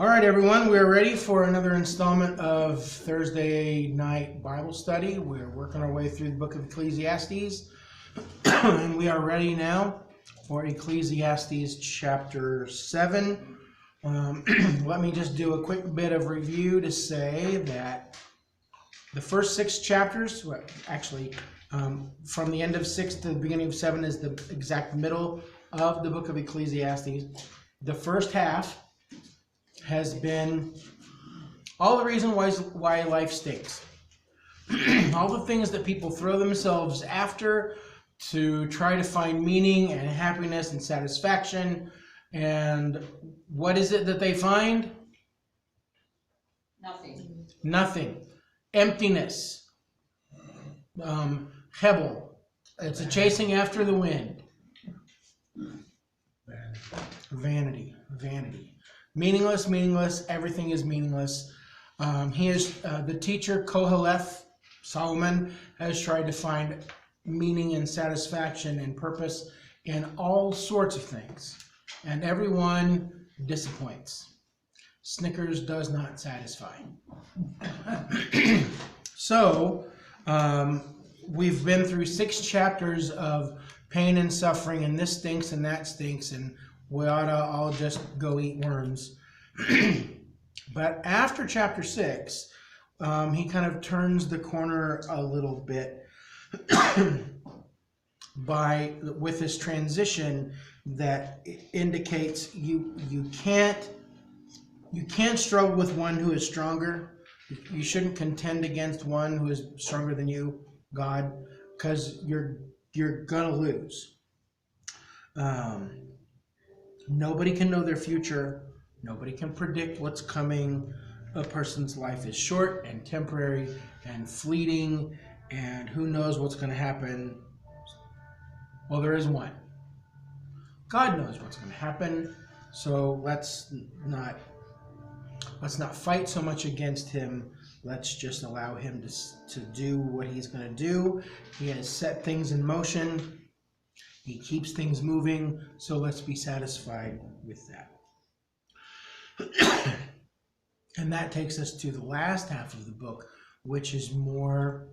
All right, everyone, we are ready for another installment of Thursday night Bible study. We're working our way through the book of Ecclesiastes, and we are ready now for Ecclesiastes chapter 7. Let me just do a quick bit of review to say that the first 6 chapters, from the end of 6 to the beginning of 7 is the exact middle of the book of Ecclesiastes. The first half has been all the reason why life stinks. All the things that people throw themselves after to try to find meaning and happiness and satisfaction. And what is it that they find? Nothing. Emptiness. Hebel. It's a chasing after the wind. Vanity. Meaningless, everything is meaningless. The teacher Koheleth, Solomon, has tried to find meaning and satisfaction and purpose in all sorts of things. And everyone disappoints. Snickers does not satisfy. So, we've been through 6 chapters of pain and suffering, and this stinks and that stinks, and we ought to all just go eat worms. But after chapter 6, he kind of turns the corner a little bit with this transition that indicates you can't struggle with one who is stronger. You shouldn't contend against one who is stronger than you, God, because you're gonna lose. Nobody can know their future. Nobody can predict what's coming. A person's life is short and temporary and fleeting, and who knows what's going to happen. Well, there is one. God knows what's going to happen, so let's not fight so much against him. Let's just allow him to do what he's going to do. He has set things in motion. He keeps things moving, so let's be satisfied with that. And that takes us to the last half of the book, which is more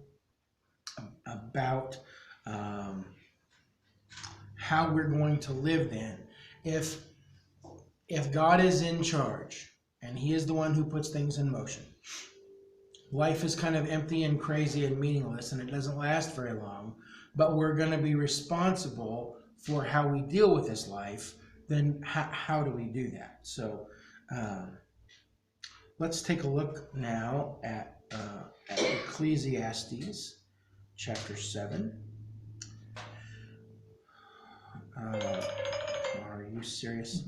about how we're going to live then. If God is in charge, and he is the one who puts things in motion, life is kind of empty and crazy and meaningless, and it doesn't last very long. But we're going to be responsible for how we deal with this life. Then how do we do that? So let's take a look now at Ecclesiastes chapter 7. Are you serious?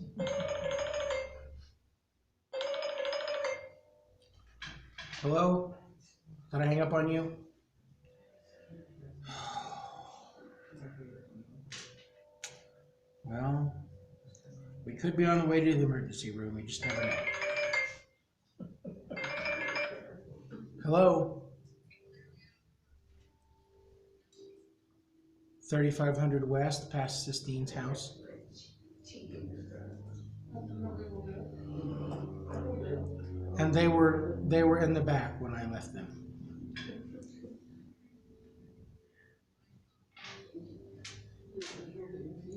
Hello? Did I hang up on you? Well, we could be on the way to the emergency room. We just never know. Hello? 3500 West, past Sistine's house. And they were in the back when I left them.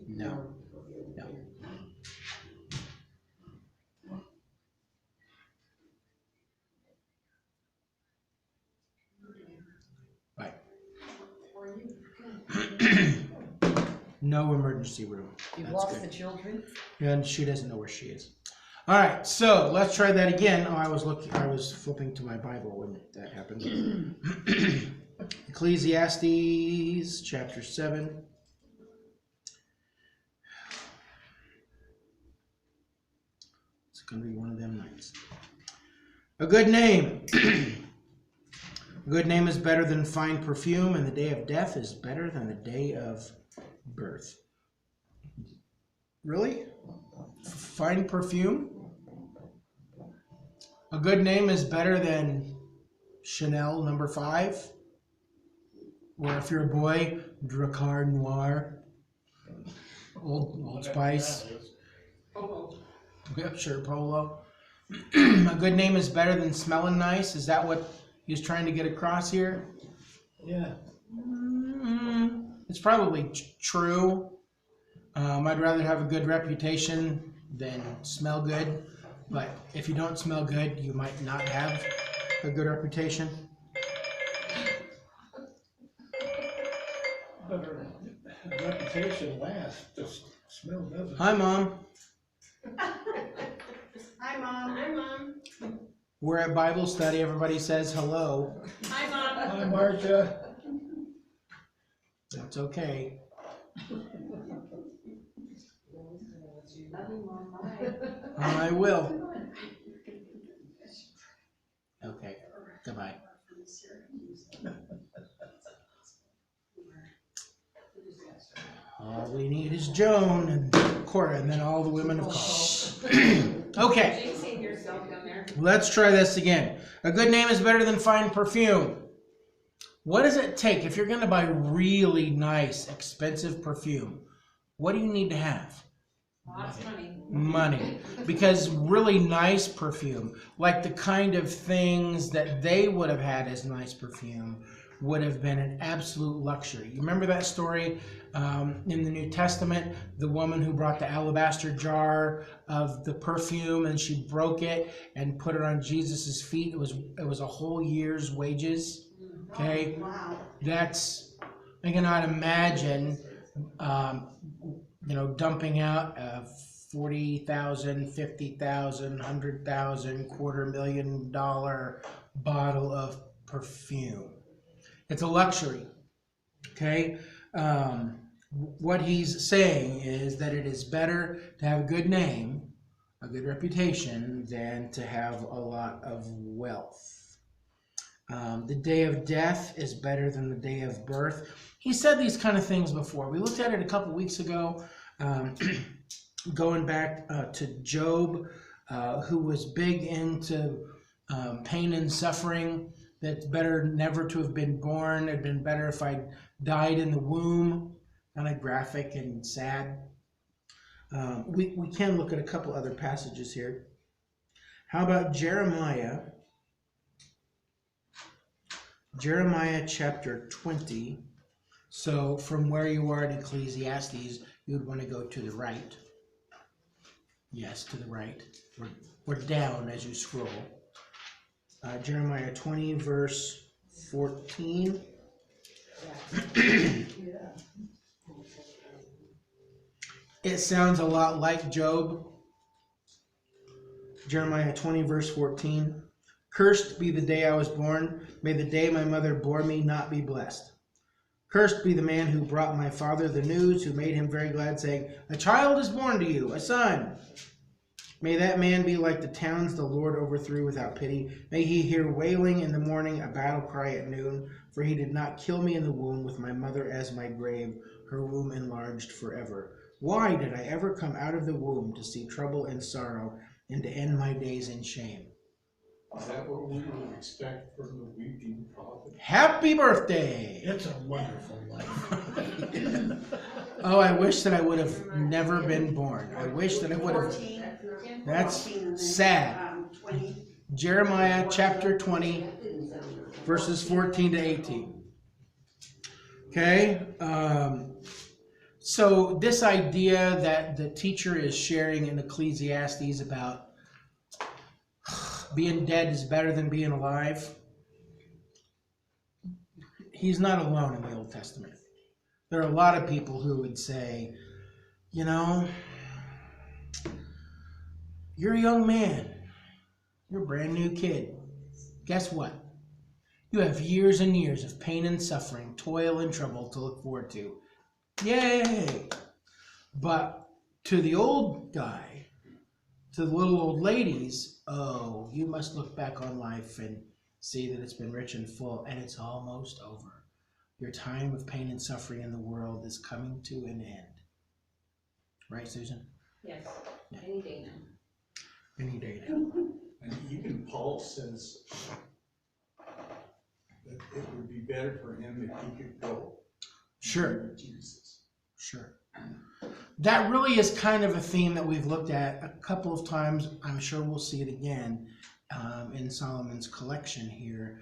No. Right. No emergency room. You've lost the children? And she doesn't know where she is. All right, so let's try that again. Oh, I was flipping to my Bible when that happened. Ecclesiastes chapter 7. It's going to be one of them nights. A good name. A good name is better than fine perfume, and the day of death is better than the day of birth. Really? Fine perfume? A good name is better than Chanel No. 5? Or if you're a boy, Dracar Noir, Old Spice. Yep, sure, Polo. A good name is better than smelling nice. Is that what he's trying to get across here? Yeah. It's probably true. I'd rather have a good reputation than smell good. But if you don't smell good, you might not have a good reputation. But her reputation lasts, just smell doesn't. Hi, Mom. Hi, Mom. Hi, Mom. We're at Bible study. Everybody says hello. Hi, Mom. Hi, Marcia. That's okay. I will. Okay. Goodbye. All we need is Joan and Cora, and then all the women have called. Okay. Let's try this again. A good name is better than fine perfume. What does it take if you're going to buy really nice, expensive perfume? What do you need to have? Lots of money. Money. Because really nice perfume, like the kind of things that they would have had as nice perfume, would have been an absolute luxury. You remember that story in the New Testament? The woman who brought the alabaster jar of the perfume and she broke it and put it on Jesus's feet. It was a whole year's wages. Okay, Wow. that's, I cannot imagine, dumping out a $40,000, $50,000, $100,000, $250,000 bottle of perfume. It's a luxury. Okay, what he's saying is that it is better to have a good name, a good reputation, than to have a lot of wealth. The day of death is better than the day of birth. He said these kind of things before. We looked at it a couple weeks ago, going back to Job, who was big into pain and suffering. That's better never to have been born. It'd been better if I died in the womb. Kind of graphic and sad. We can look at a couple other passages here. How about Jeremiah? Jeremiah chapter 20. So from where you are in Ecclesiastes, you would want to go to the right. Yes, to the right. Or down as you scroll. Jeremiah 20, verse 14. It sounds a lot like Job. Jeremiah 20, verse 14. Cursed be the day I was born. May the day my mother bore me not be blessed. Cursed be the man who brought my father the news, who made him very glad, saying, a child is born to you, a son. May that man be like the towns the Lord overthrew without pity. May he hear wailing in the morning, a battle cry at noon. For he did not kill me in the womb, with my mother as my grave, her womb enlarged forever. Why did I ever come out of the womb to see trouble and sorrow, and to end my days in shame? Is that what we would expect from the weeping prophet? Happy birthday! It's a wonderful life. Oh, I wish that I would have never been born. I wish that I would have. That's sad. Jeremiah chapter 20, verses 14 to 18. Okay? So this idea that the teacher is sharing in Ecclesiastes about being dead is better than being alive, he's not alone in the Old Testament. There are a lot of people who would say, you know, you're a young man. You're a brand new kid. Guess what? You have years and years of pain and suffering, toil and trouble to look forward to. Yay! But to the old guy, to the little old ladies, oh, you must look back on life and see that it's been rich and full, and it's almost over. Your time of pain and suffering in the world is coming to an end. Right, Susan? Yes, any day now. Any day now. And even Paul says that it would be better for him if he could go. Sure. Jesus. Sure. that really is kind of a theme that we've looked at a couple of times. I'm sure we'll see it again in Solomon's collection here,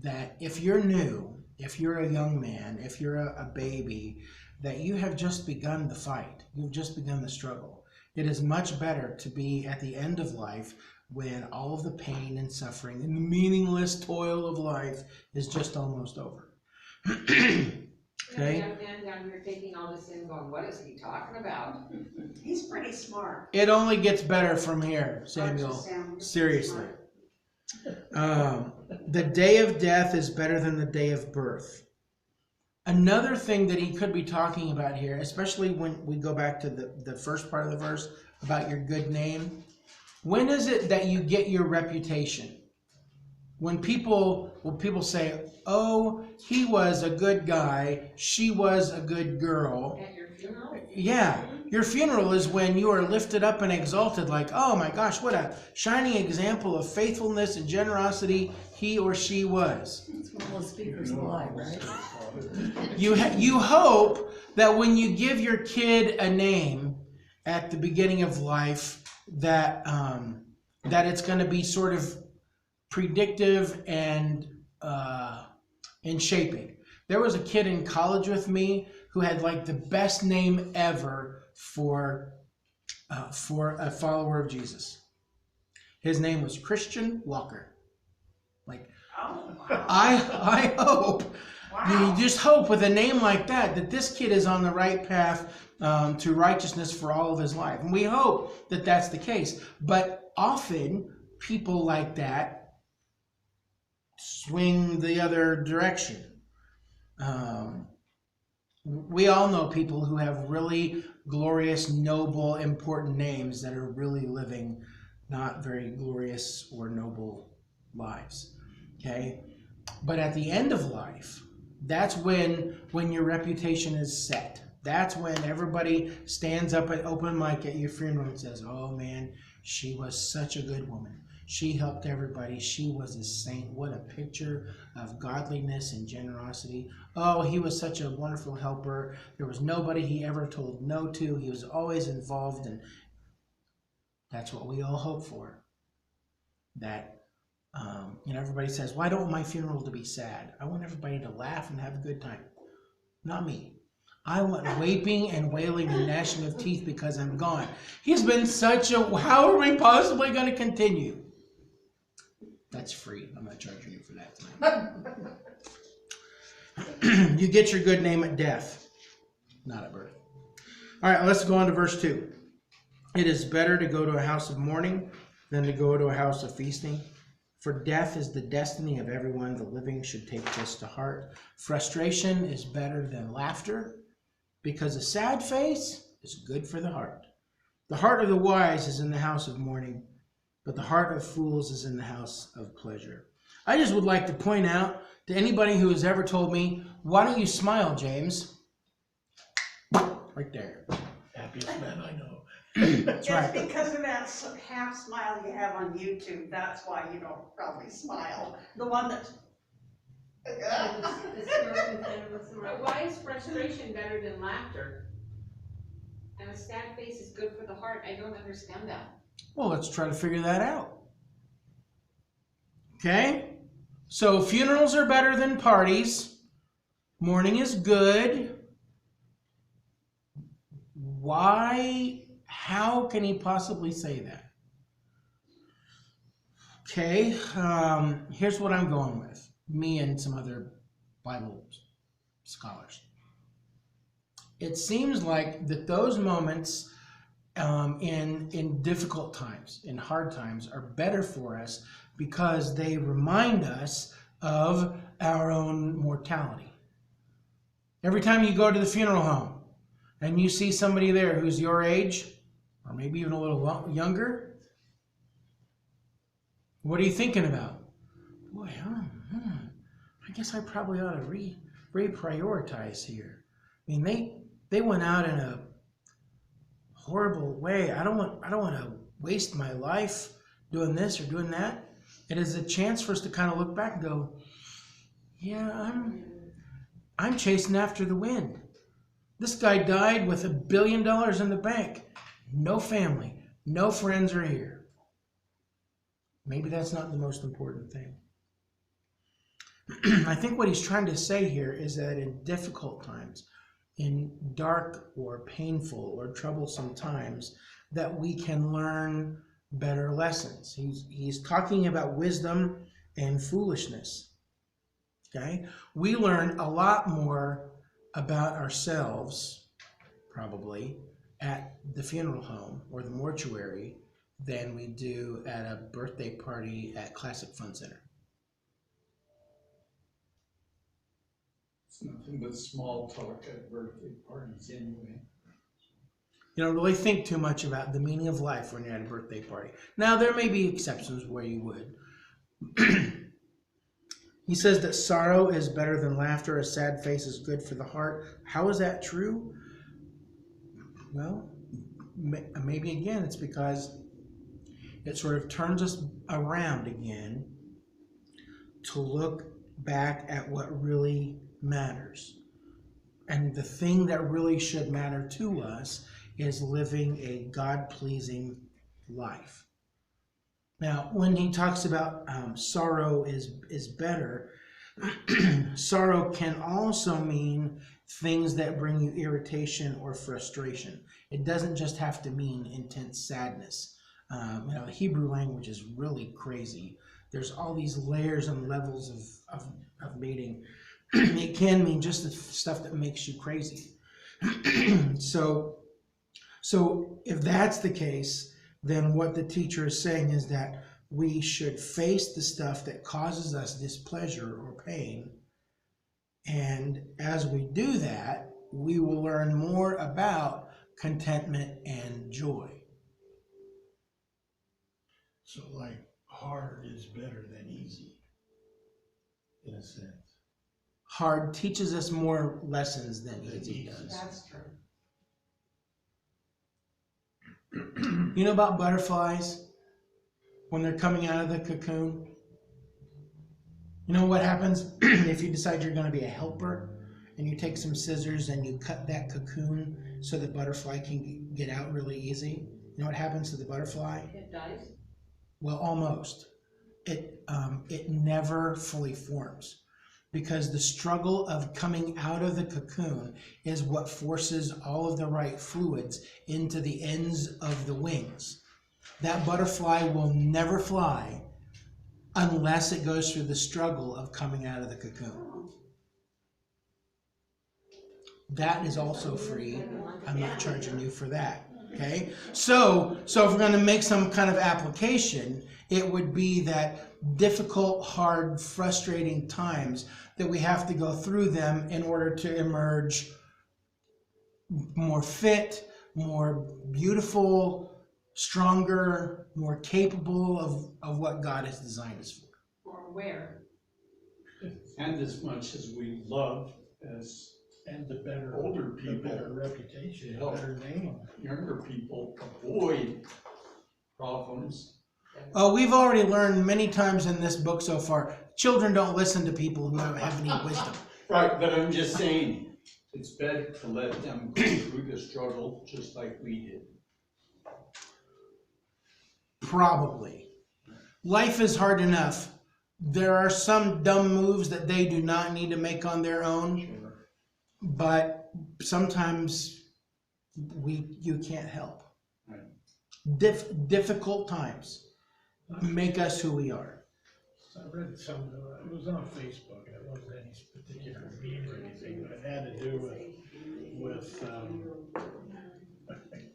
that if you're new, if you're a young man, if you're a baby, that you have just begun the fight. You've just begun the struggle. It is much better to be at the end of life when all of the pain and suffering and the meaningless toil of life is just almost over. Okay? Young man down here taking all this in going, what is he talking about? He's pretty smart. It only gets better from here, Samuel. Sam, Seriously. The day of death is better than the day of birth. Another thing that he could be talking about here, especially when we go back to the first part of the verse about your good name, when is it that you get your reputation? When people say, oh, he was a good guy, she was a good girl. At your funeral? Yeah, your funeral is when you are lifted up and exalted, like, oh my gosh, what a shining example of faithfulness and generosity he or she was. It's one of those speakers alive, right? You hope that when you give your kid a name at the beginning of life, that it's going to be sort of predictive and shaping. There was a kid in college with me who had like the best name ever for a follower of Jesus. His name was Christian Walker. Like, Oh, wow. I hope, Wow. you just hope with a name like that this kid is on the right path to righteousness for all of his life. And we hope that that's the case. But often people like that swing the other direction. We all know people who have really glorious, noble, important names that are really living not very glorious or noble lives. Okay? But at the end of life, that's when your reputation is set. That's when everybody stands up at open mic at your funeral and says, oh man, she was such a good woman. She helped everybody. She was a saint. What a picture of godliness and generosity. Oh, he was such a wonderful helper. There was nobody he ever told no to. He was always involved, and that's what we all hope for. That, everybody says, well, I don't want my funeral to be sad. I want everybody to laugh and have a good time. Not me. I want weeping and wailing and gnashing of teeth because I'm gone. He's been how are we possibly going to continue? That's free. I'm not charging you for that tonight. You get your good name at death, not at birth. All right, let's go on to verse 2. It is better to go to a house of mourning than to go to a house of feasting. For death is the destiny of everyone. The living should take this to heart. Frustration is better than laughter, because a sad face is good for the heart. The heart of the wise is in the house of mourning, but the heart of fools is in the house of pleasure. I just would like to point out to anybody who has ever told me, why don't you smile, James? Right there. Happiest man I know. That's right. It's because of that half smile you have on YouTube. That's why you don't probably smile. The one that's... But why is frustration better than laughter? And a sad face is good for the heart. I don't understand that. Well, let's try to figure that out. Okay? So funerals are better than parties. Mourning is good. Why? How can he possibly say that? Okay, here's what I'm going with. Me and some other Bible scholars. It seems like that those moments in difficult times, in hard times, are better for us because they remind us of our own mortality. Every time you go to the funeral home and you see somebody there who's your age, or maybe even a little younger, what are you thinking about? Boy, I guess I probably ought to reprioritize here. I mean, they went out in a horrible way. I don't want to waste my life doing this or doing that. It is a chance for us to kind of look back and go, yeah, I'm chasing after the wind. This guy died with $1 billion in the bank. No family, no friends are here. Maybe that's not the most important thing. I think what he's trying to say here is that in difficult times, in dark or painful or troublesome times, that we can learn better lessons. He's talking about wisdom and foolishness. Okay? We learn a lot more about ourselves, probably, at the funeral home or the mortuary than we do at a birthday party at Classic Fun Center. It's nothing but small talk at birthday parties anyway. You don't really think too much about the meaning of life when you're at a birthday party. Now, there may be exceptions where you would. He says that sorrow is better than laughter. A sad face is good for the heart. How is that true? Well, maybe again, it's because it sort of turns us around again to look back at what really matters. And the thing that really should matter to us is living a God-pleasing life. Now, when he talks about sorrow is better, sorrow can also mean things that bring you irritation or frustration. It doesn't just have to mean intense sadness. The Hebrew language is really crazy. There's all these layers and levels of meaning. It can mean just the stuff that makes you crazy. So if that's the case, then what the teacher is saying is that we should face the stuff that causes us displeasure or pain. And as we do that, we will learn more about contentment and joy. So like hard is better than easy, in a sense. Hard teaches us more lessons than easy does. That's true. You know about butterflies when they're coming out of the cocoon? You know what happens if you decide you're going to be a helper and you take some scissors and you cut that cocoon so the butterfly can get out really easy? You know what happens to the butterfly? It dies. Well, almost. It never fully forms, because the struggle of coming out of the cocoon is what forces all of the right fluids into the ends of the wings. That butterfly will never fly unless it goes through the struggle of coming out of the cocoon. That is also free. I'm not charging you for that. Okay? So if we're going to make some kind of application, it would be that difficult, hard, frustrating times that we have to go through them in order to emerge more fit, more beautiful, stronger, more capable of what God has designed us for. Or where? And as much as we love as And the better, older the people, better reputation, Yeah. the better name. younger people avoid problems. Oh, we've already learned many times in this book so far, children don't listen to people who don't have any wisdom. Right, but I'm just saying, it's better to let them go through the struggle just like we did. Probably. Life is hard enough. There are some dumb moves that they do not need to make on their own, but sometimes you can't help. Right. Difficult times make us who we are. I read some, it was on Facebook, and it wasn't any particular meme or anything, but it had to do with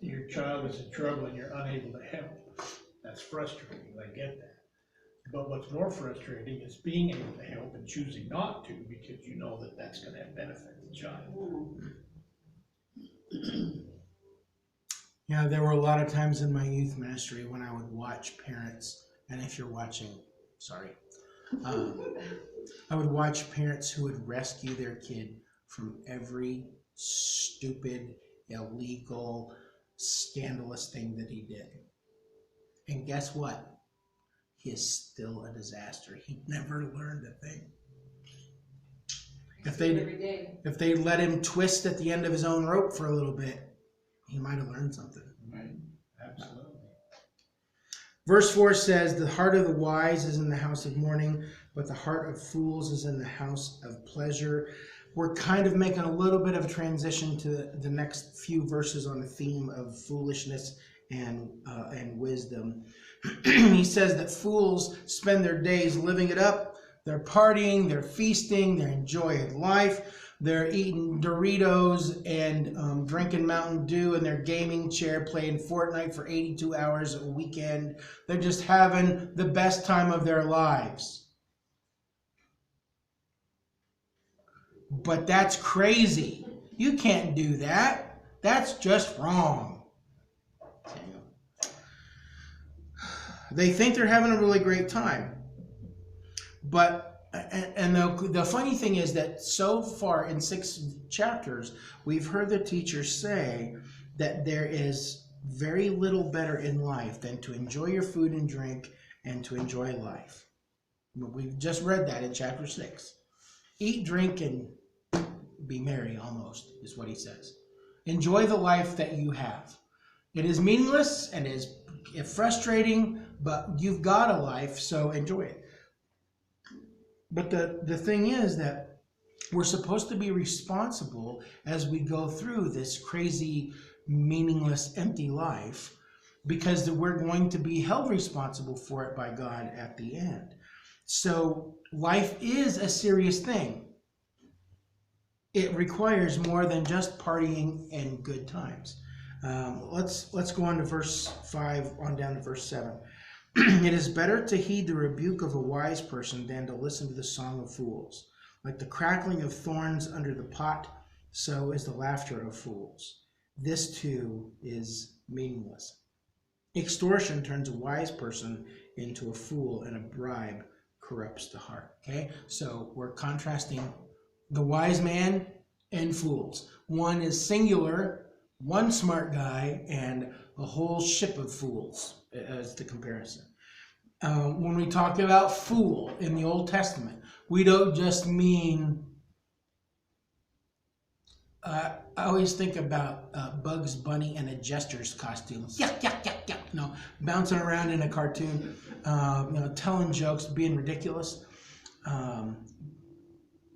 your child is in trouble and you're unable to help. That's frustrating, I get that. But what's more frustrating is being able to help and choosing not to, because you know that that's gonna benefit the child. Yeah, there were a lot of times in my youth ministry when I would watch parents, and if you're watching, sorry, I would watch parents who would rescue their kid from every stupid, illegal, scandalous thing that he did. And guess what? He is still a disaster. He never learned a thing. If See it they every day. if they let him twist at the end of his own rope for a little bit, he might have learned something. Right. Absolutely. Verse 4 says, the heart of the wise is in the house of mourning, but the heart of fools is in the house of pleasure. We're kind of making a little bit of a transition to the next few verses on the theme of foolishness and wisdom. He says that fools spend their days living it up. They're partying, they're feasting, they're enjoying life. They're eating Doritos and drinking Mountain Dew in their gaming chair, playing Fortnite for 82 hours a weekend. They're just having the best time of their lives. But that's crazy. You can't do that. That's just wrong. They think they're having a really great time. But and the funny thing is that so far in 6 chapters, we've heard the teacher say that there is very little better in life than to enjoy your food and drink and to enjoy life. We've just read that in chapter 6. Eat, drink, and be merry, almost, is what he says. Enjoy the life that you have. It is meaningless and is frustrating, but you've got a life, so enjoy it. But the thing is that we're supposed to be responsible as we go through this crazy, meaningless, empty life, because we're going to be held responsible for it by God at the end. So life is a serious thing. It requires more than just partying and good times. Let's go on to verse 5 on down to verse 7. It is better to heed the rebuke of a wise person than to listen to the song of fools. Like the crackling of thorns under the pot, so is the laughter of fools. This too is meaningless. Extortion turns a wise person into a fool, and a bribe corrupts the heart. Okay, so we're contrasting the wise man and fools. One is singular, one smart guy, and a whole ship of fools as the comparison. When we talk about fool in the Old Testament, we don't just mean, I always think about Bugs Bunny in a jester's costume. Yuck, yuck, yuck, yuck. No, bouncing around in a cartoon, telling jokes, being ridiculous.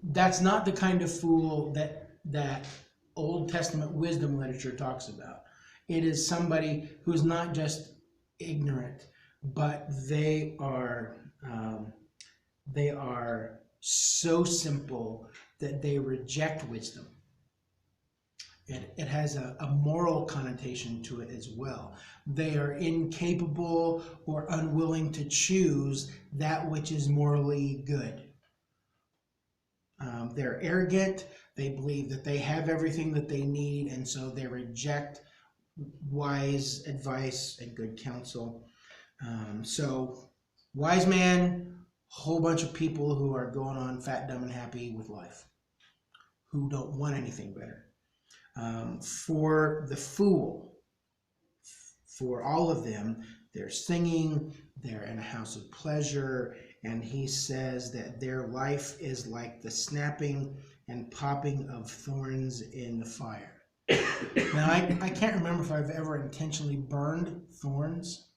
That's not the kind of fool that Old Testament wisdom literature talks about. It is somebody who's not just ignorant, but they are so simple that they reject wisdom. It has a moral connotation to it as well. They are incapable or unwilling to choose that which is morally good. They're arrogant. They believe that they have everything that they need, and so they reject wise advice and good counsel. So wise man, whole bunch of people who are going on fat, dumb, and happy with life, who don't want anything better. For the fool, for all of them, they're singing, they're in a house of pleasure, and he says that their life is like the snapping and popping of thorns in the fire. Now, I can't remember if I've ever intentionally burned thorns,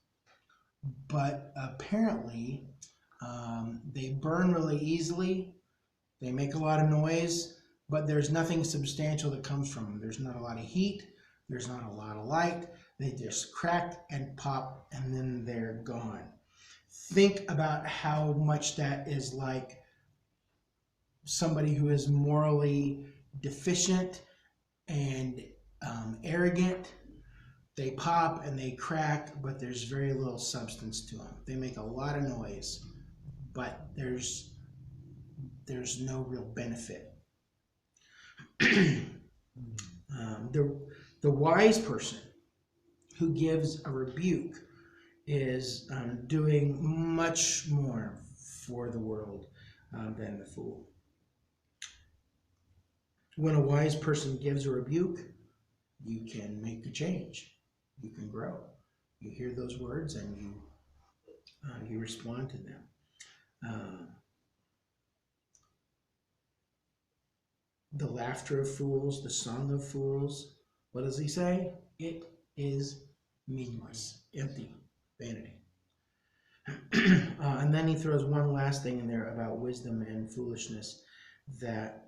but apparently they burn really easily. They make a lot of noise, but there's nothing substantial that comes from them. There's not a lot of heat. There's not a lot of light. They just crack and pop, and then they're gone. Think about how much that is like somebody who is morally deficient and arrogant. They pop and they crack, but there's very little substance to them. They make a lot of noise, but there's no real benefit. The wise person who gives a rebuke is doing much more for the world than the fool. When a wise person gives a rebuke, you can make a change. You can grow. You hear those words and you respond to them. the laughter of fools, the song of fools. What does he say? It is meaningless, empty, vanity. And then he throws one last thing in there about wisdom and foolishness, that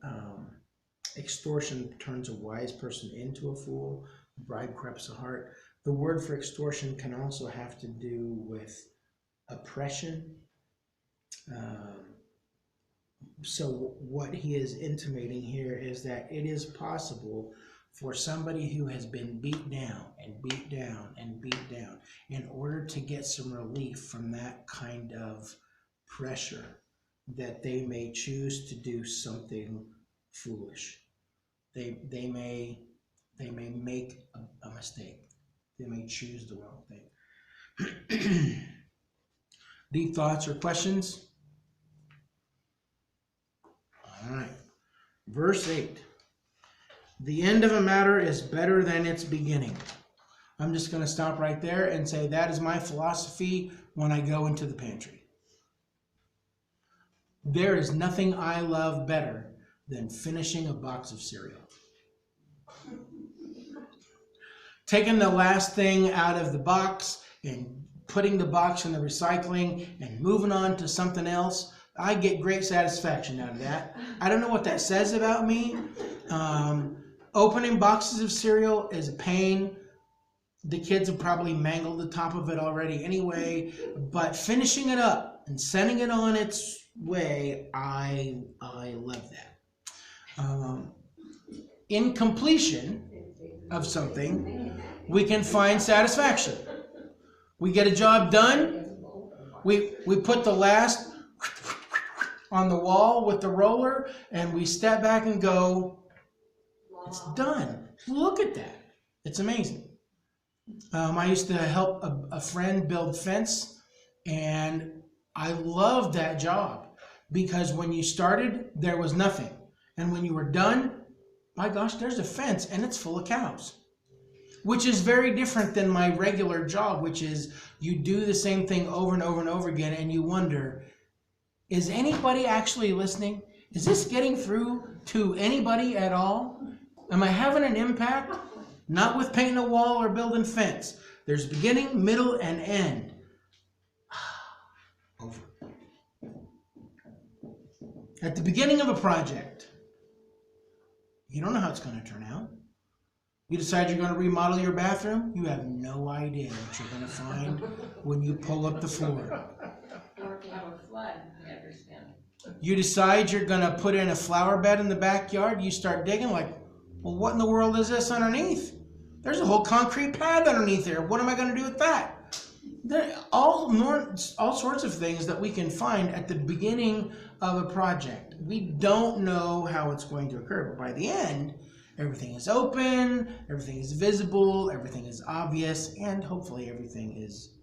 extortion turns a wise person into a fool, bribe corrupts the heart. The word for extortion can also have to do with oppression. So what he is intimating here is that it is possible for somebody who has been beat down and beat down and beat down, in order to get some relief from that kind of pressure, that they may choose to do something foolish. They may make a mistake. They may choose the wrong thing. Deep thoughts or questions? All right. Verse 8. The end of a matter is better than its beginning. I'm just going to stop right there and say that is my philosophy when I go into the pantry. There is nothing I love better than finishing a box of cereal. Taking the last thing out of the box and putting the box in the recycling and moving on to something else, I get great satisfaction out of that. I don't know what that says about me. Opening boxes of cereal is a pain. The kids have probably mangled the top of it already anyway, but finishing it up and sending it on its way, I love that. In completion of something, we can find satisfaction. We get a job done. We put the last on the wall with the roller, and we step back and go, it's done. Look at that. It's amazing. I used to help a friend build fence, and I loved that job because when you started, there was nothing. And when you were done, my gosh, there's a fence and it's full of cows, which is very different than my regular job, which is you do the same thing over and over and over again, and you wonder, is anybody actually listening? Is this getting through to anybody at all? Am I having an impact? Not with painting a wall or building fence. There's beginning, middle, and end. Over. At the beginning of a project, you don't know how it's going to turn out. You decide you're going to remodel your bathroom, you have no idea what you're going to find when you pull up the floor. Or if you have a flood, you understand. You decide you're going to put in a flower bed in the backyard, you start digging like, well, what in the world is this underneath? There's a whole concrete pad underneath there. What am I going to do with that? There are all sorts of things that we can find at the beginning of a project. We don't know how it's going to occur, but by the end, everything is open, everything is visible, everything is obvious, and hopefully everything is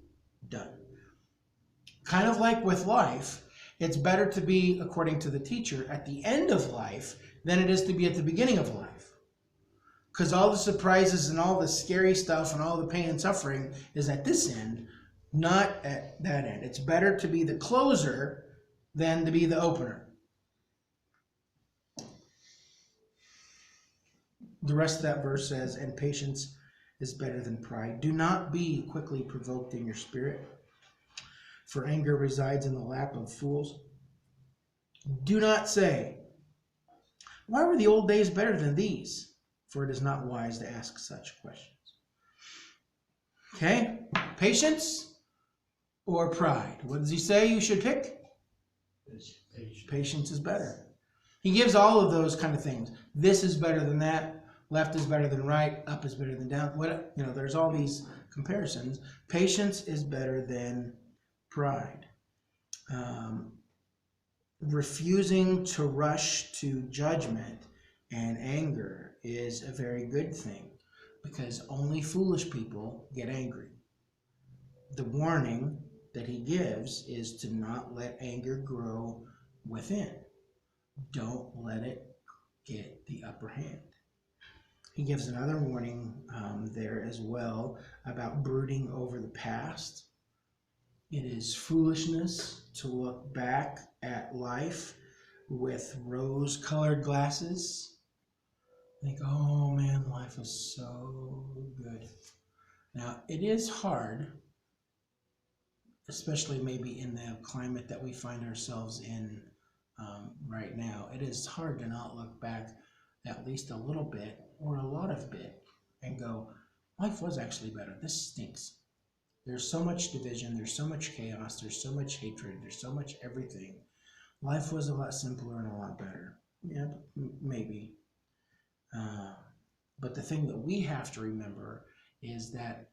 done. Kind of like with life, it's better to be, according to the teacher, at the end of life than it is to be at the beginning of life. Because all the surprises and all the scary stuff and all the pain and suffering is at this end, not at that end. It's better to be the closer than to be the opener. The rest of that verse says, and patience is better than pride. Do not be quickly provoked in your spirit, for anger resides in the lap of fools. Do not say, why were the old days better than these? For it is not wise to ask such questions. Okay? Patience or pride? What does he say you should pick? Patience is better. He gives all of those kind of things. This is better than that. Left is better than right. Up is better than down. There's all these comparisons. Patience is better than pride. Refusing to rush to judgment and anger is a very good thing, because only foolish people get angry. The warning that he gives is to not let anger grow within. Don't let it get the upper hand. He gives another warning there as well about brooding over the past. It is foolishness to look back at life with rose-colored glasses think, oh man, life is so good. Now, it is hard, especially maybe in the climate that we find ourselves in right now. It is hard to not look back at least a little bit or a lot of bit and go, life was actually better. This stinks. There's so much division, there's so much chaos, there's so much hatred, there's so much everything. Life was a lot simpler and a lot better. Yeah, maybe. But the thing that we have to remember is that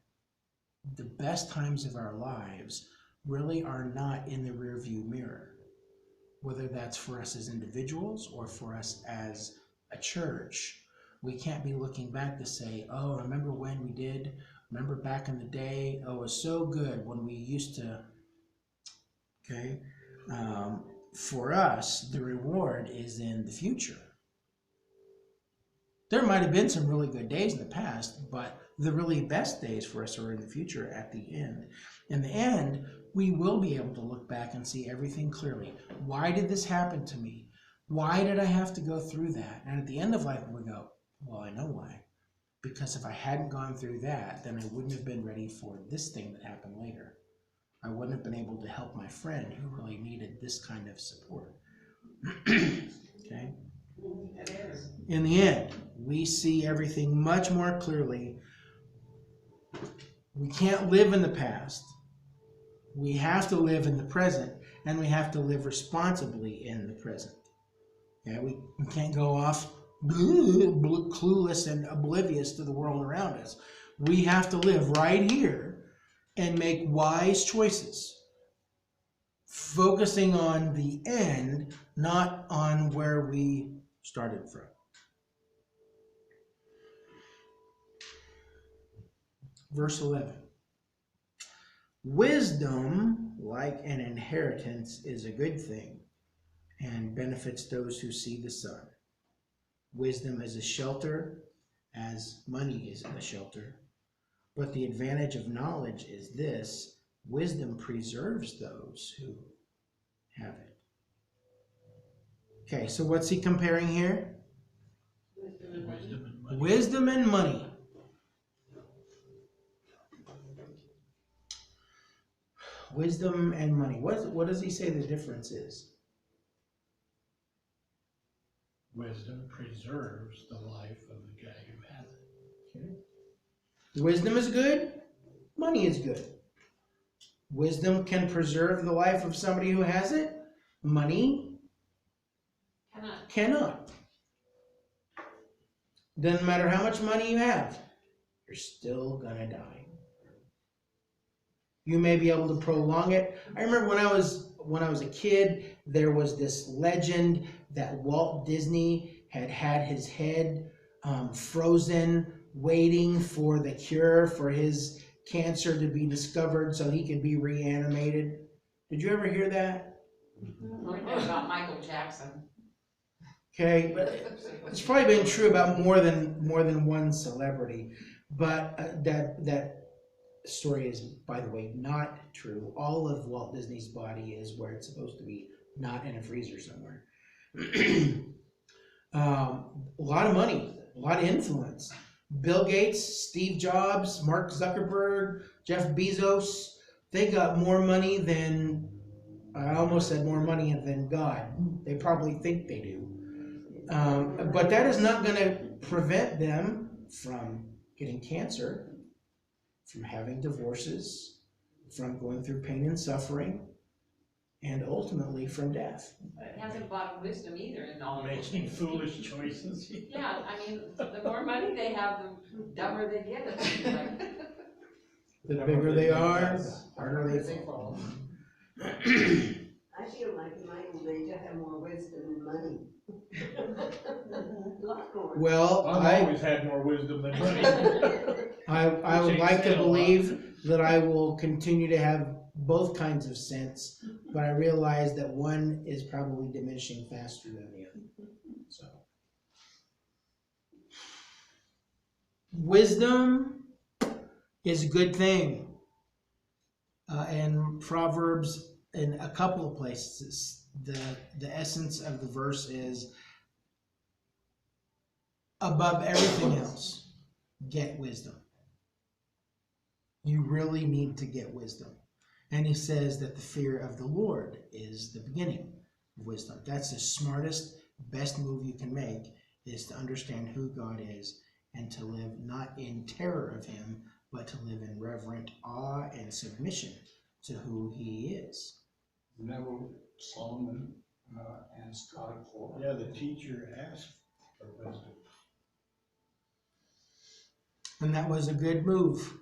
the best times of our lives really are not in the rearview mirror, whether that's for us as individuals or for us as a church. We can't be looking back to say, oh, remember when we did? Remember back in the day? Oh, it was so good when we used to. Okay? For us, the reward is in the future. There might have been some really good days in the past, but the really best days for us are in the future at the end. In the end, we will be able to look back and see everything clearly. Why did this happen to me? Why did I have to go through that? And at the end of life, we go, well, I know why. Because if I hadn't gone through that, then I wouldn't have been ready for this thing that happened later. I wouldn't have been able to help my friend who really needed this kind of support. Okay? In the end, we see everything much more clearly. We can't live in the past. We have to live in the present, and we have to live responsibly in the present. Okay? We can't go off clueless and oblivious to the world around us. We have to live right here and make wise choices, focusing on the end, not on where we started from. Verse 11. Wisdom, like an inheritance, is a good thing and benefits those who see the sun. Wisdom is a shelter, as money is a shelter. But the advantage of knowledge is this: wisdom preserves those who have it. Okay, so what's he comparing here? Wisdom and money. Wisdom and money. What does he say the difference is? Wisdom preserves the life of the guy who has it. Okay. Wisdom is good. Money is good. Wisdom can preserve the life of somebody who has it. Money cannot. Doesn't matter how much money you have, you're still gonna die. You may be able to prolong it. I remember when I was a kid, there was this legend that Walt Disney had his head frozen, waiting for the cure for his cancer to be discovered so he could be reanimated. Did you ever hear that? About Michael Jackson. Okay, but it's probably been true about more than one celebrity, but that story is, by the way, not true. All of Walt Disney's body is where it's supposed to be, not in a freezer somewhere. A lot of money, a lot of influence. Bill Gates, Steve Jobs, Mark Zuckerberg, Jeff Bezos, they got more money than, I almost said more money than God. They probably think they do. But that is not going to prevent them from getting cancer, from having divorces, from going through pain and suffering, and ultimately from death. It hasn't bought wisdom either in all of it. Making foolish choices. Yeah, I mean, the more money they have, the dumber they get. It seems like. The bigger they are, the harder they fall. I feel like in my old age I have more wisdom than money. A lot more. Well, I've always had more wisdom than money. I would like to believe that I will continue to have both kinds of sense, but I realize that one is probably diminishing faster than the other. So, wisdom is a good thing. And Proverbs, in a couple of places, the essence of the verse is above everything else, get wisdom. You really need to get wisdom. And he says that the fear of the Lord is the beginning of wisdom. That's the smartest, best move you can make, is to understand who God is and to live not in terror of him, but to live in reverent awe and submission to who he is. Isn't that what Solomon asked God for? Yeah, the teacher asked for wisdom. And that was a good move.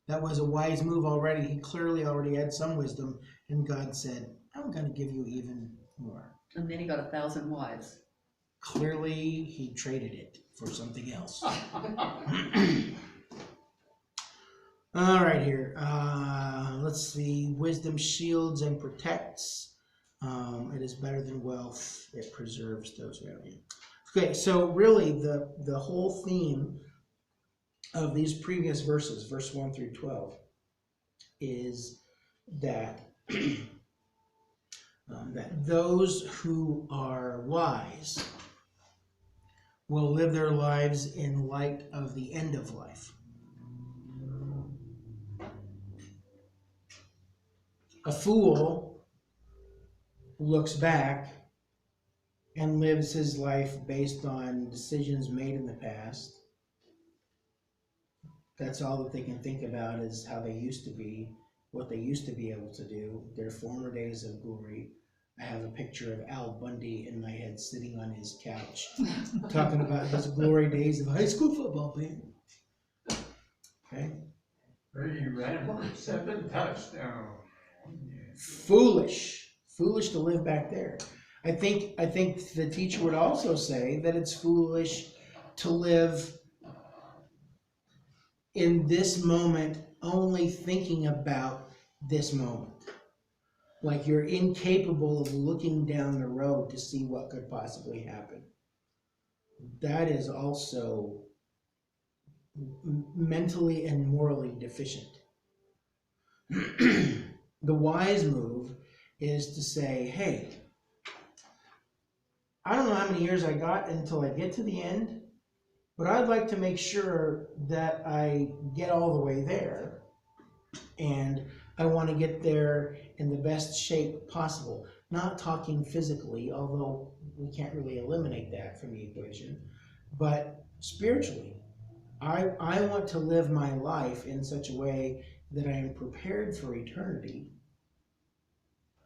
That was a wise move already. He clearly already had some wisdom, and God said, I'm going to give you even more. And then he got 1,000 wives. Clearly, he traded it for something else. All right, here. Let's see. Wisdom shields and protects. It is better than wealth. It preserves those around you. Okay, so really the whole theme of these previous verses, verse 1 through 12, is that that those who are wise will live their lives in light of the end of life. A fool looks back and lives his life based on decisions made in the past. That's all that they can think about, is how they used to be, what they used to be able to do, their former days of glory. I have a picture of Al Bundy in my head sitting on his couch, talking about his glory days of high school football, man. Okay? He ran for 7 touchdowns. Foolish to live back there. I think the teacher would also say that it's foolish to live in this moment only thinking about this moment. Like you're incapable of looking down the road to see what could possibly happen. That is also mentally and morally deficient. The wise move is to say, hey, I don't know how many years I got until I get to the end, but I'd like to make sure that I get all the way there, and I want to get there in the best shape possible. Not talking physically, although we can't really eliminate that from the equation, but spiritually. I want to live my life in such a way that I am prepared for eternity.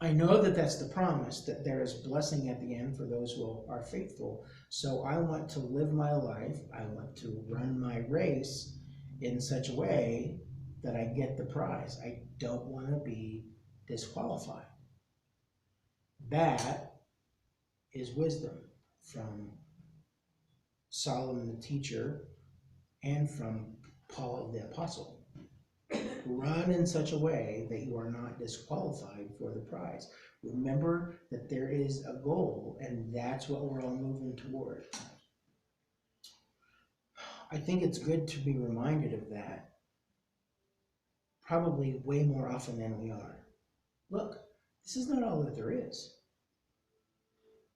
I know that that's the promise, that there is blessing at the end for those who are faithful. So I want to live my life, I want to run my race in such a way that I get the prize. I don't want to be disqualified. That is wisdom from Solomon the teacher and from Paul the apostle. Run in such a way that you are not disqualified for the prize. Remember that there is a goal, and that's what we're all moving toward. I think it's good to be reminded of that, probably way more often than we are. Look, this is not all that there is.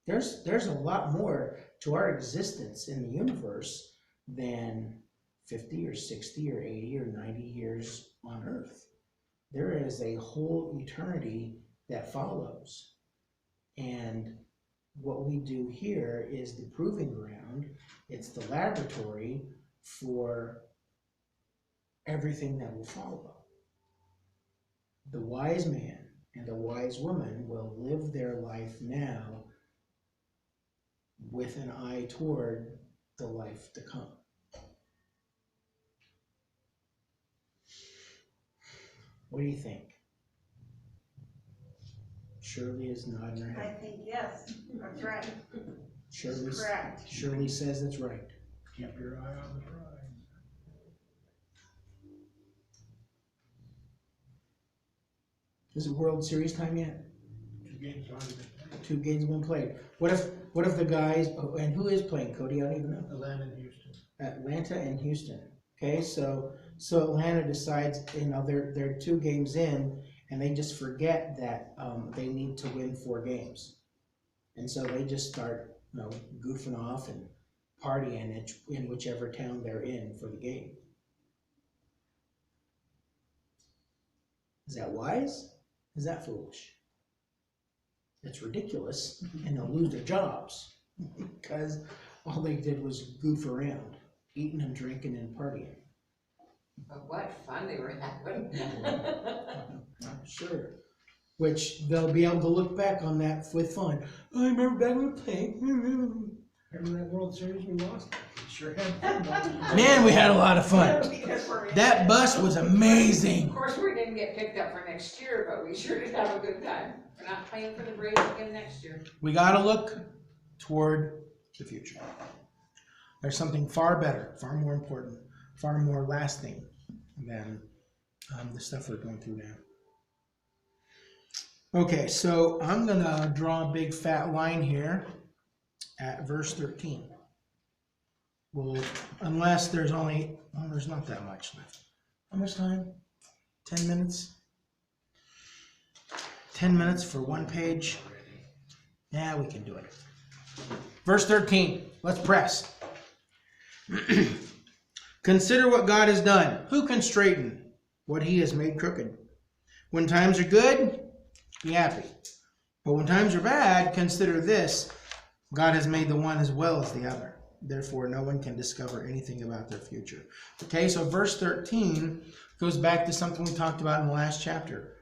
There's a lot more to our existence in the universe than 50 or 60 or 80 or 90 years on Earth. There is a whole eternity that follows. And what we do here is the proving ground. It's the laboratory for everything that will follow. The wise man and the wise woman will live their life now with an eye toward the life to come. What do you think? Shirley is nodding her I head. think, yes, that's right. Shirley's, Correct. Shirley says that's right. Keep your eye on the prize. Is it World Series time yet? 2 games already been played. 2 games have been played. What if the guys, and who is playing, Cody? I don't even know. Atlanta and Houston. Atlanta and Houston. Okay, so Atlanta decides, they're 2 games in, and they just forget that they need to win 4 games, and so they just start goofing off and party in whichever town they're in for the game. Is that wise? Is that foolish? It's ridiculous, and they'll lose their jobs because all they did was goof around, eating and drinking and partying. But what fun they were having. I'm sure. Which they'll be able to look back on that with fun. I remember back when we played. Remember that World Series we lost? We sure had fun. Man, we had a lot of fun. Because we're in- That bus was amazing. Of course, we didn't get picked up for next year, but we sure did have a good time. We're not playing for the Braves again next year. We gotta look toward the future. There's something far better, far more important, far more lasting than the stuff we're going through now. Okay, so I'm gonna draw a big fat line here at verse 13. Well, unless there's only, well, there's not that much left. How much time? 10 minutes? 10 minutes for one page? Yeah, we can do it. Verse 13, let's press. Consider what God has done. Who can straighten what he has made crooked? When times are good, be happy. But when times are bad, consider this. God has made the one as well as the other. Therefore, no one can discover anything about their future. Okay, so verse 13 goes back to something we talked about in the last chapter.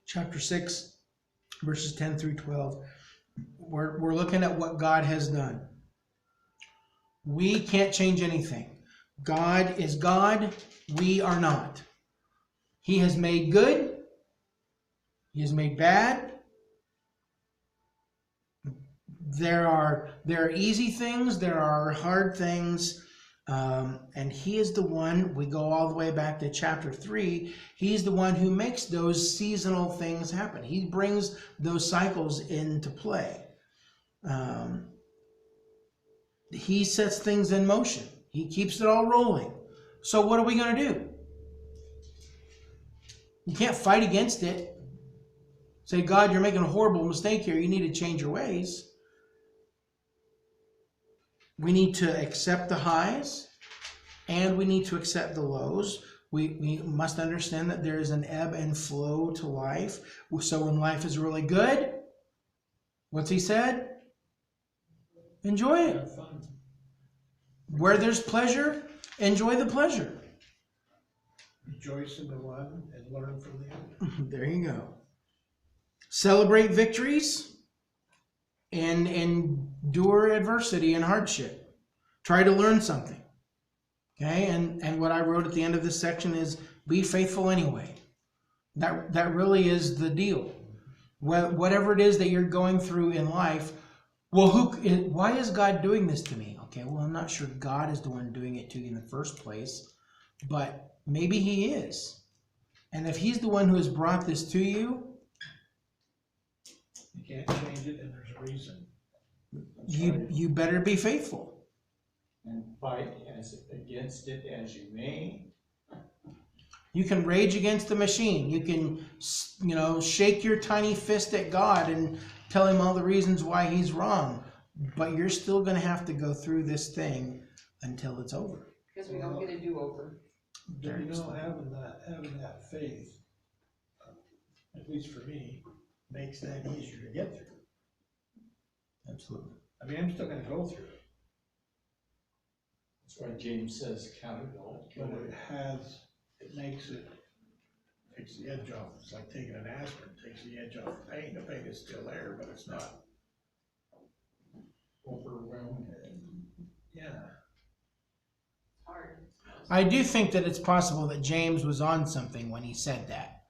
Chapter 6, verses 10 through 12. We're looking at what God has done. We can't change anything. God is God. We are not. He has made good. He has made bad. There are easy things. There are hard things. And he is the one, we go all the way back to chapter 3, he's the one who makes those seasonal things happen. He brings those cycles into play. He sets things in motion. He keeps it all rolling. So what are we going to do? You can't fight against it. Say, God, you're making a horrible mistake here. You need to change your ways. We need to accept the highs and we need to accept the lows. We must understand that there is an ebb and flow to life. So when life is really good, what's he said? Enjoy it. Have fun. Where there's pleasure, enjoy the pleasure. Rejoice in the one and learn from the other. There you go. Celebrate victories and endure adversity and hardship. Try to learn something. Okay, and what I wrote at the end of this section is be faithful anyway. That really is the deal. Whatever it is that you're going through in life, well, why is God doing this to me? Okay, well, I'm not sure God is the one doing it to you in the first place, but maybe he is. And if he's the one who has brought this to you, You can't change it, and there's a reason. you better be faithful. And fight against it as you may. You can rage against the machine. You can, shake your tiny fist at God and tell him all the reasons why he's wrong. But you're still going to have to go through this thing until it's over. Because we don't get a do-over. Having that faith, at least for me, makes that easier to get through. Absolutely. I mean, I'm still gonna go through it, That's why James says, count it all joy. but takes the edge off. It's like taking an aspirin, takes the edge off the pain. The pain is still there, but it's not. Overwhelmed. Yeah. Hard. I do think that it's possible that James was on something when he said that.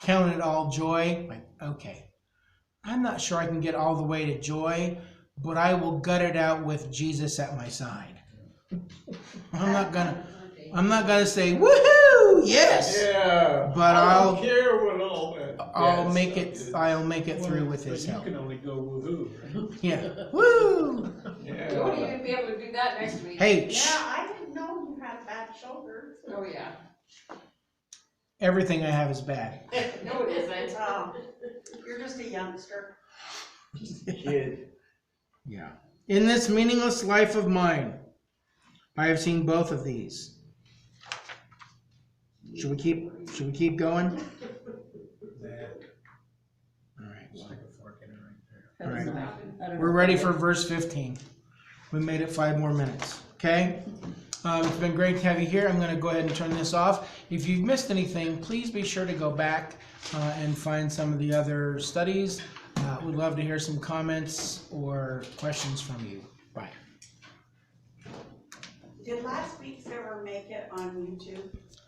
Count it all joy. Like, okay, I'm not sure I can get all the way to joy, but I will gut it out with Jesus at my side. I'm not gonna say woohoo, yes. Yeah. But I I'll don't care what all that. I'll bad make stuff it. is. I'll make it through with But his you help. can only go woohoo, right? Yeah. Woo! Yeah. You won't even be able to do that next week. Hey, Yeah, I didn't know you had bad shoulders. Oh, yeah. everything I have is bad. No, it isn't. You're just a youngster. Kid. Yeah. In this meaningless life of mine, I have seen both of these. Should we keep going? That, All right. stick a fork in it right there. That was Alright. enough. I don't We're know. ready for verse 15. We made it 5 more minutes. Okay? It's been great to have you here. I'm going to go ahead and turn this off. If you've missed anything, please be sure to go back and find some of the other studies. We'd love to hear some comments or questions from you. Bye. Did last week's ever make it on YouTube?